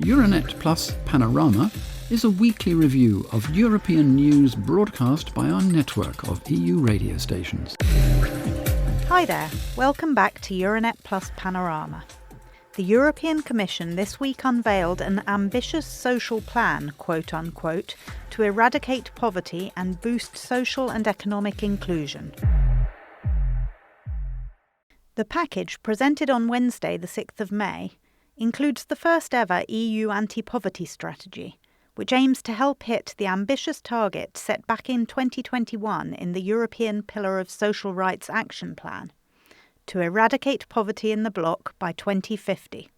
Euranet Plus Panorama is a weekly review of European news broadcast by our network of EU radio stations. Hi there, welcome back to Euranet Plus Panorama. The European Commission this week unveiled an ambitious social plan, quote-unquote, to eradicate poverty and boost social and economic inclusion. The package, presented on Wednesday the 6th of May, includes the first ever EU anti-poverty strategy, which aims to help hit the ambitious target set back in 2021 in the European Pillar of Social Rights Action Plan, to eradicate poverty in the bloc by 2050.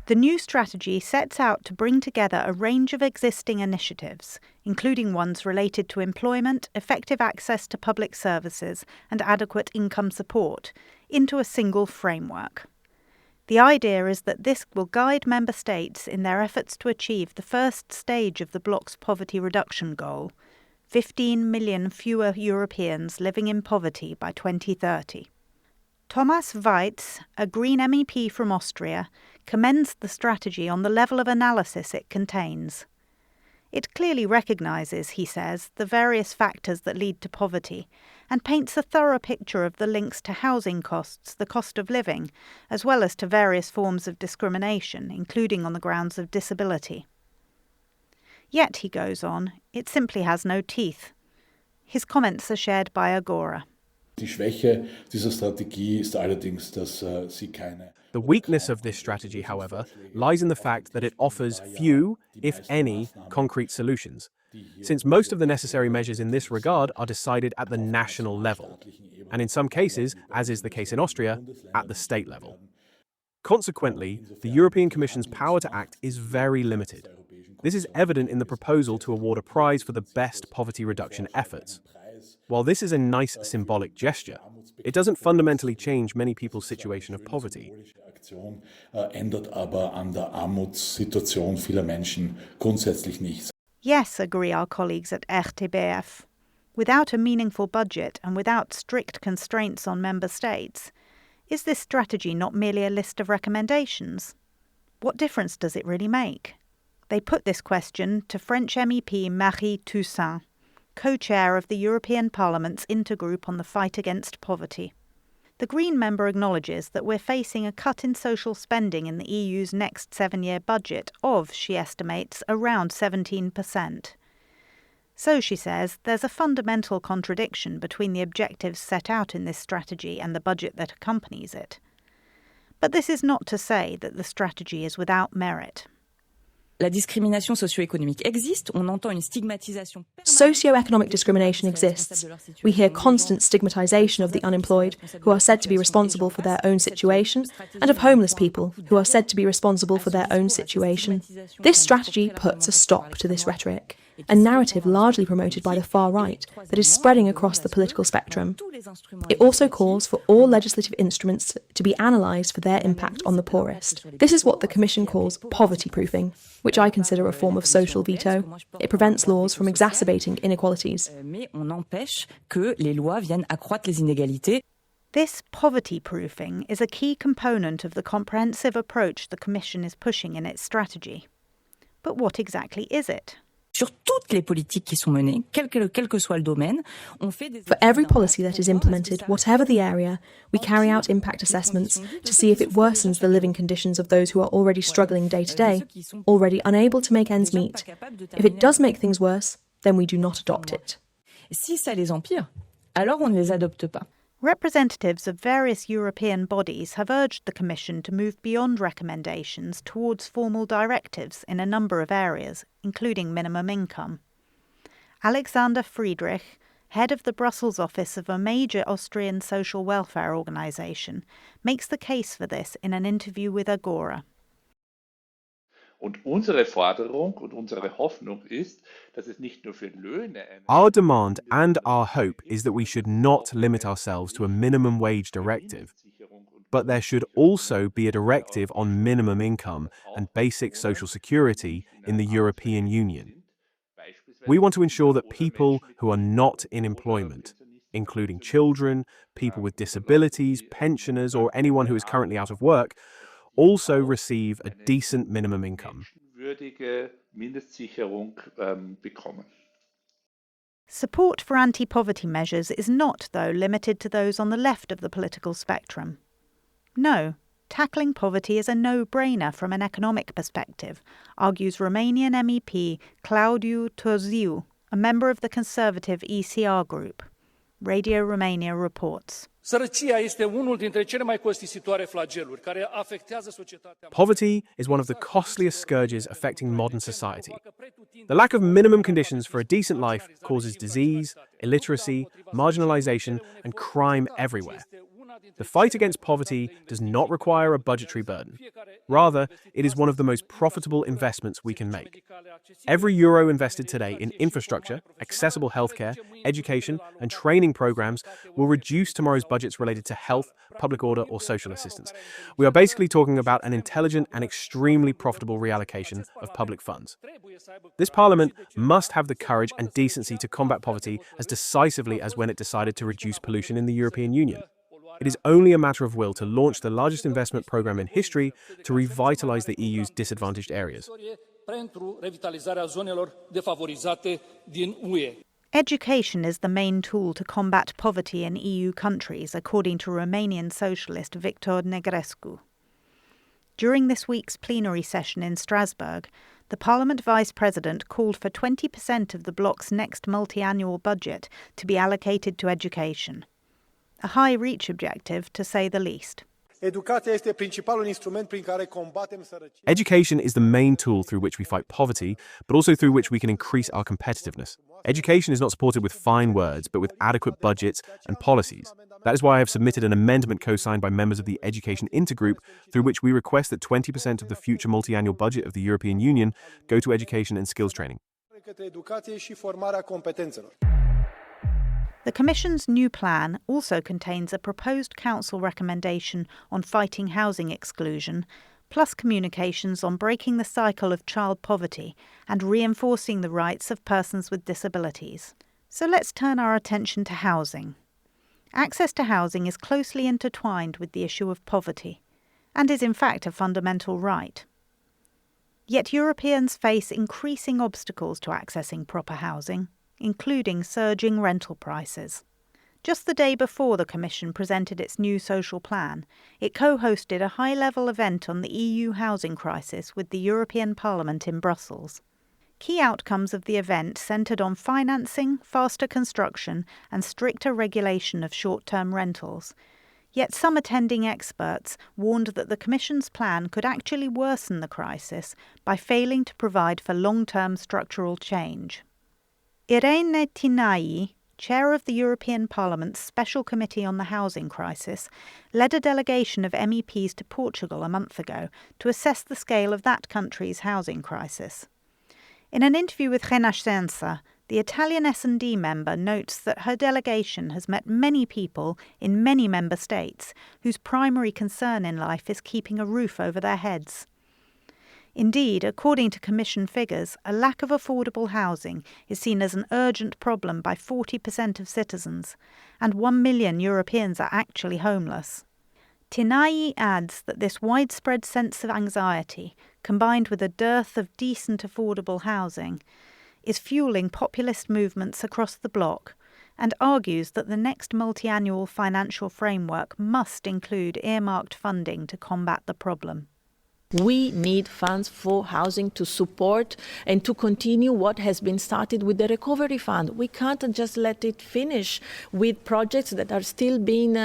The new strategy sets out to bring together a range of existing initiatives, including ones related to employment, effective access to public services, and adequate income support, into a single framework. The idea is that this will guide member states in their efforts to achieve the first stage of the bloc's poverty reduction goal, 15 million fewer Europeans living in poverty by 2030. Thomas Weitz, a Green MEP from Austria, commends the strategy on the level of analysis it contains. It clearly recognises, he says, the various factors that lead to poverty and paints a thorough picture of the links to housing costs, the cost of living, as well as to various forms of discrimination, including on the grounds of disability. Yet, he goes on, it simply has no teeth. His comments are shared by Agora. The weakness of this strategy, however, lies in the fact that it offers few, if any, concrete solutions, since most of the necessary measures in this regard are decided at the national level, and in some cases, as is the case in Austria, at the state level. Consequently, the European Commission's power to act is very limited. This is evident in the proposal to award a prize for the best poverty reduction efforts. While this is a nice symbolic gesture, it doesn't fundamentally change many people's situation of poverty. Yes, agree our colleagues at RTBF. Without a meaningful budget and without strict constraints on member states, is this strategy not merely a list of recommendations? What difference does it really make? They put this question to French MEP Marie Toussaint, co-chair of the European Parliament's Intergroup on the Fight Against Poverty. The Green member acknowledges that we're facing a cut in social spending in the EU's next 7-year budget of, she estimates, around 17%. So, she says, there's a fundamental contradiction between the objectives set out in this strategy and the budget that accompanies it. But this is not to say that the strategy is without merit. La discrimination socio-économique existe, on entend une stigmatisation. Socioeconomic discrimination exists. We hear constant stigmatisation of the unemployed, who are said to be responsible for their own situation, and of homeless people, who are said to be responsible for their own situation. This strategy puts a stop to this rhetoric, a narrative largely promoted by the far right that is spreading across the political spectrum. It also calls for all legislative instruments to be analysed for their impact on the poorest. This is what the Commission calls poverty-proofing, which I consider a form of social veto. It prevents laws from exacerbating inequalities. This poverty-proofing is a key component of the comprehensive approach the Commission is pushing in its strategy. But what exactly is it? Sur toutes les politiques qui sont menées, quel que soit le domaine, on fait des... For every policy that is implemented, whatever the area, we carry out impact assessments to see if it worsens the living conditions of those who are already struggling day to day, already unable to make ends meet. If it does make things worse, then we do not adopt it. Si ça les empire, alors on ne les adopte pas. Representatives of various European bodies have urged the Commission to move beyond recommendations towards formal directives in a number of areas, including minimum income. Alexander Friedrich, head of the Brussels office of a major Austrian social welfare organisation, makes the case for this in an interview with Agora. Und unsere Forderung und unsere Hoffnung ist, dass es nicht nur für Löhne... Our demand and our hope is that we should not limit ourselves to a minimum wage directive, but there should also be a directive on minimum income and basic social security in the European Union. We want to ensure that people who are not in employment, including children, people with disabilities, pensioners, or anyone who is currently out of work, also receive a decent minimum income. Menschenwürdige Mindestsicherung bekommen. Support for anti-poverty measures is not, though, limited to those on the left of the political spectrum. No, tackling poverty is a no-brainer from an economic perspective, argues Romanian MEP Claudiu Târziu, a member of the conservative ECR group. Radio Romania reports. Sărăcia este unul dintre cele mai costisitoare flageluri care afectează societatea. Poverty is one of the costliest scourges affecting modern society. The lack of minimum conditions for a decent life causes disease, illiteracy, marginalization, and crime everywhere. The fight against poverty does not require a budgetary burden. Rather, it is one of the most profitable investments we can make. Every euro invested today in infrastructure, accessible healthcare, education, and training programs will reduce tomorrow's budgets related to health, public order, or social assistance. We are basically talking about an intelligent and extremely profitable reallocation of public funds. This Parliament must have the courage and decency to combat poverty as decisively as when it decided to reduce pollution in the European Union. It is only a matter of will to launch the largest investment program in history to revitalize the EU's disadvantaged areas. Education is the main tool to combat poverty in EU countries, according to Romanian socialist Victor Negrescu. During this week's plenary session in Strasbourg, the Parliament Vice President called for 20% of the bloc's next multi-annual budget to be allocated to education. A high-reach objective, to say the least. Education is the main tool through which we fight poverty, but also through which we can increase our competitiveness. Education is not supported with fine words, but with adequate budgets and policies. That is why I have submitted an amendment co-signed by members of the Education Intergroup, through which we request that 20% of the future multi-annual budget of the European Union go to education and skills training. The Commission's new plan also contains a proposed Council recommendation on fighting housing exclusion, plus communications on breaking the cycle of child poverty and reinforcing the rights of persons with disabilities. So let's turn our attention to housing. Access to housing is closely intertwined with the issue of poverty, and is in fact a fundamental right. Yet Europeans face increasing obstacles to accessing proper housing, including surging rental prices. Just the day before the Commission presented its new social plan, it co-hosted a high-level event on the EU housing crisis with the European Parliament in Brussels. Key outcomes of the event centred on financing, faster construction and stricter regulation of short-term rentals. Yet some attending experts warned that the Commission's plan could actually worsen the crisis by failing to provide for long-term structural change. Irene Tinai, chair of the European Parliament's Special Committee on the Housing Crisis, led a delegation of MEPs to Portugal a month ago to assess the scale of that country's housing crisis. In an interview with Renascença, the Italian S&D member notes that her delegation has met many people in many member states whose primary concern in life is keeping a roof over their heads. Indeed, according to Commission figures, a lack of affordable housing is seen as an urgent problem by 40% of citizens, and 1 million Europeans are actually homeless. Tinai adds that this widespread sense of anxiety, combined with a dearth of decent affordable housing, is fueling populist movements across the bloc, and argues that the next multi-annual financial framework must include earmarked funding to combat the problem. We need funds for housing to support and to continue what has been started with the Recovery Fund. We can't just let it finish with projects that are still being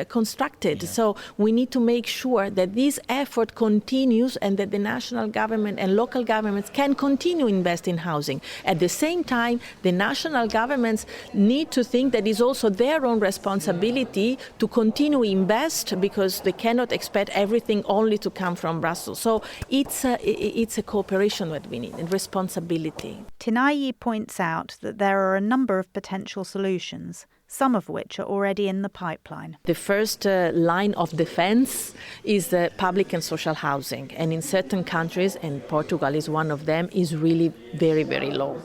constructed. Yeah. So we need to make sure that this effort continues and that the national government and local governments can continue to invest in housing. At the same time, the national governments need to think that it's also their own responsibility to continue to invest, because they cannot expect everything only to come from Brussels. So it's a cooperation that we need and responsibility. Tinai points out that there are a number of potential solutions, some of which are already in the pipeline. The first line of defense is public and social housing. And in certain countries, and Portugal is one of them, is really very, very low.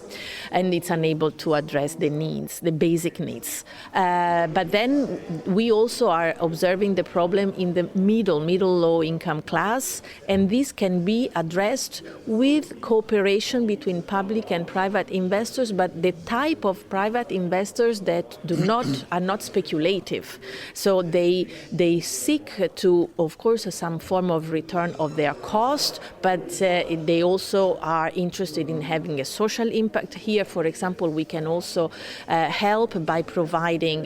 And it's unable to address the needs, the basic needs. But then we also are observing the problem in the middle low income class. And this can be addressed with cooperation between public and private investors, but the type of private investors that are not speculative. So they seek to, of course, some form of return of their cost, but they also are interested in having a social impact. Here, for example, we can also help by providing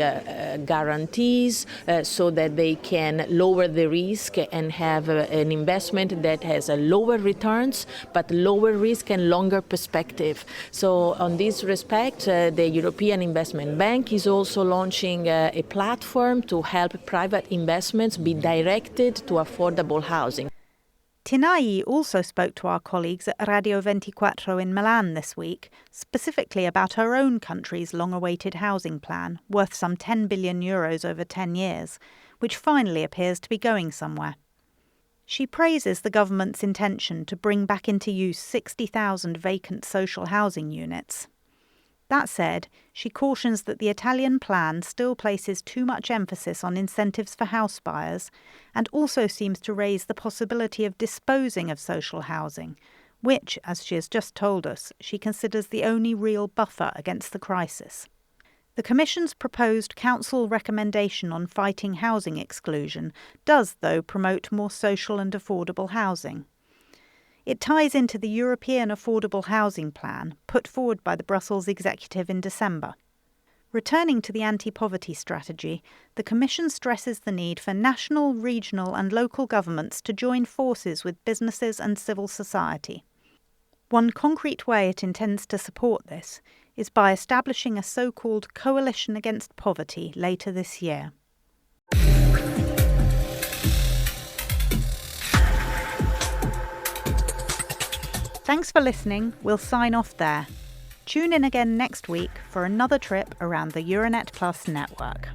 guarantees so that they can lower the risk and have an investment that has a lower returns, but lower risk and longer perspective. So on this respect, the European Investment Bank is also launching a platform to help private investments be directed to affordable housing. Tinai also spoke to our colleagues at Radio 24 in Milan this week, specifically about her own country's long-awaited housing plan, worth some 10 billion euros over 10 years, which finally appears to be going somewhere. She praises the government's intention to bring back into use 60,000 vacant social housing units. That said, she cautions that the Italian plan still places too much emphasis on incentives for house buyers and also seems to raise the possibility of disposing of social housing, which, as she has just told us, she considers the only real buffer against the crisis. The Commission's proposed Council recommendation on fighting housing exclusion does, though, promote more social and affordable housing. It ties into the European Affordable Housing Plan, put forward by the Brussels Executive in December. Returning to the anti-poverty strategy, the Commission stresses the need for national, regional and local governments to join forces with businesses and civil society. One concrete way it intends to support this is by establishing a so-called Coalition Against Poverty later this year. Thanks for listening. We'll sign off there. Tune in again next week for another trip around the Euranet Plus network.